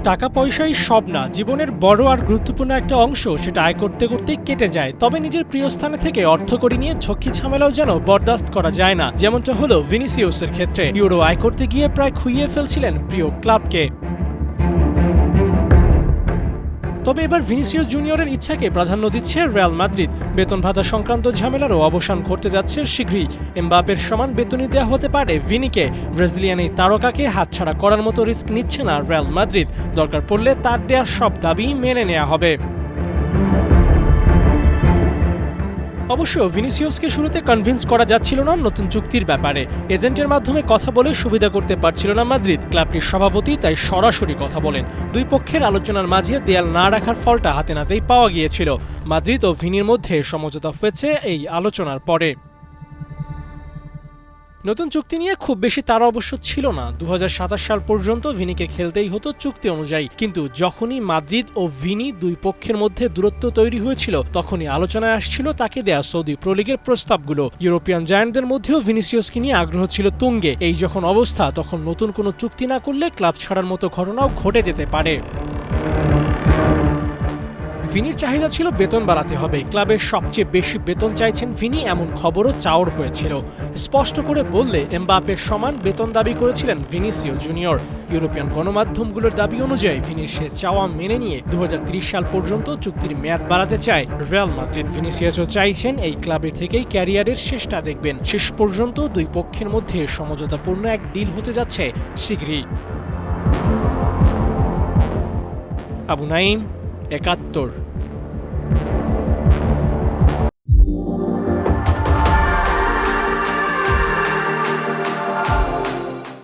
টাকা পয়সাই সব না, জীবনের বড় আর গুরুত্বপূর্ণ একটা অংশ সেটা আয় করতে করতেই কেটে যায়। তবে নিজের প্রিয় স্থানে থেকে অর্থকড়ি নিয়ে ঝক্কি ঝামেলাও যেন বরদাস্ত করা যায় না, যেমনটা হলো ভিনিসিয়াসের ক্ষেত্রে। ইউরো আয় করতে গিয়ে প্রায় খুইয়ে ফেলছিলেন প্রিয় ক্লাবকে। তবে এবার ভিনিসিয়াস জুনিয়রের ইচ্ছাকে প্রাধান্য দিচ্ছে রিয়াল মাদ্রিদ। বেতন ভাতা সংক্রান্ত ঝামেলারও অবসান ঘটতে যাচ্ছে শীঘ্রই। এমবাপের সমান বেতনই দেওয়া হতে পারে ভিনিকে। ব্রাজিলিয়ান এই তারকাকে হাতছাড়া করার মতো রিস্ক নিচ্ছে না রিয়াল মাদ্রিদ। দরকার পড়লে তার দেয়া সব দাবি মেনে নেওয়া হবে। অবশ্য ভিনিসিয়াসকে শুরুতে কনভিন্স করা যাচ্ছিল না নতুন চুক্তির ব্যাপারে। এজেন্টের মাধ্যমে কথা বলে সুবিধা করতে পারছিল না মাদ্রিদ। ক্লাবটির সভাপতি তাই সরাসরি কথা বলেন। দুই পক্ষের আলোচনার মাঝে দেয়াল না রাখার ফলটা হাতে নাতেই পাওয়া গিয়েছিল। মাদ্রিদ ও ভিনির মধ্যে সমঝোতা হয়েছে এই আলোচনার পরে। নতুন চুক্তি নিয়ে খুব বেশি তারা অবশ্য ছিল না। 2027 সাল পর্যন্ত ভিনিকে খেলতেই হতো চুক্তি অনুযায়ী। কিন্তু যখনই মাদ্রিদ ও ভিনি দুই পক্ষের মধ্যে দূরত্ব তৈরি হয়েছিল, তখনই আলোচনায় আসছিল তাকে দেয়া সৌদি প্রো লিগের প্রস্তাবগুলো। ইউরোপিয়ান জায়ান্টদের মধ্যেও ভিনিসিয়াসকে নিয়ে আগ্রহ ছিল তুঙ্গে। এই যখন অবস্থা, তখন নতুন কোনো চুক্তি না করলে ক্লাব ছাড়ার মতো ঘটনাও ঘটে যেতে পারে। ভিনির চাহিদা ছিল বেতন বাড়াতে হবে। ক্লাবের সবচেয়ে বেশি বেতন চাইছেন ভিনি, এমন খবরও চাওর হয়েছিল। স্পষ্ট করে বললে এমবাপের সমান বেতন দাবি করেছিলেন ভিনিসিয়াস জুনিয়র। ইউরোপিয়ান গণমাধ্যমগুলোর দাবি অনুযায়ী ভিনির সে চাওয়া মেনে নিয়ে 2030 সাল পর্যন্ত চুক্তির মেয়াদ বাড়াতে চায় রিয়াল মাদ্রিদ। ভিনিসিয়াসও চাইছেন এই ক্লাবের থেকেই ক্যারিয়ারের শেষটা দেখবেন। শেষ পর্যন্ত দুই পক্ষের মধ্যে সমঝোতাপূর্ণ এক ডিল হতে যাচ্ছে শীঘ্রই। আবু নাঈম, ৭১।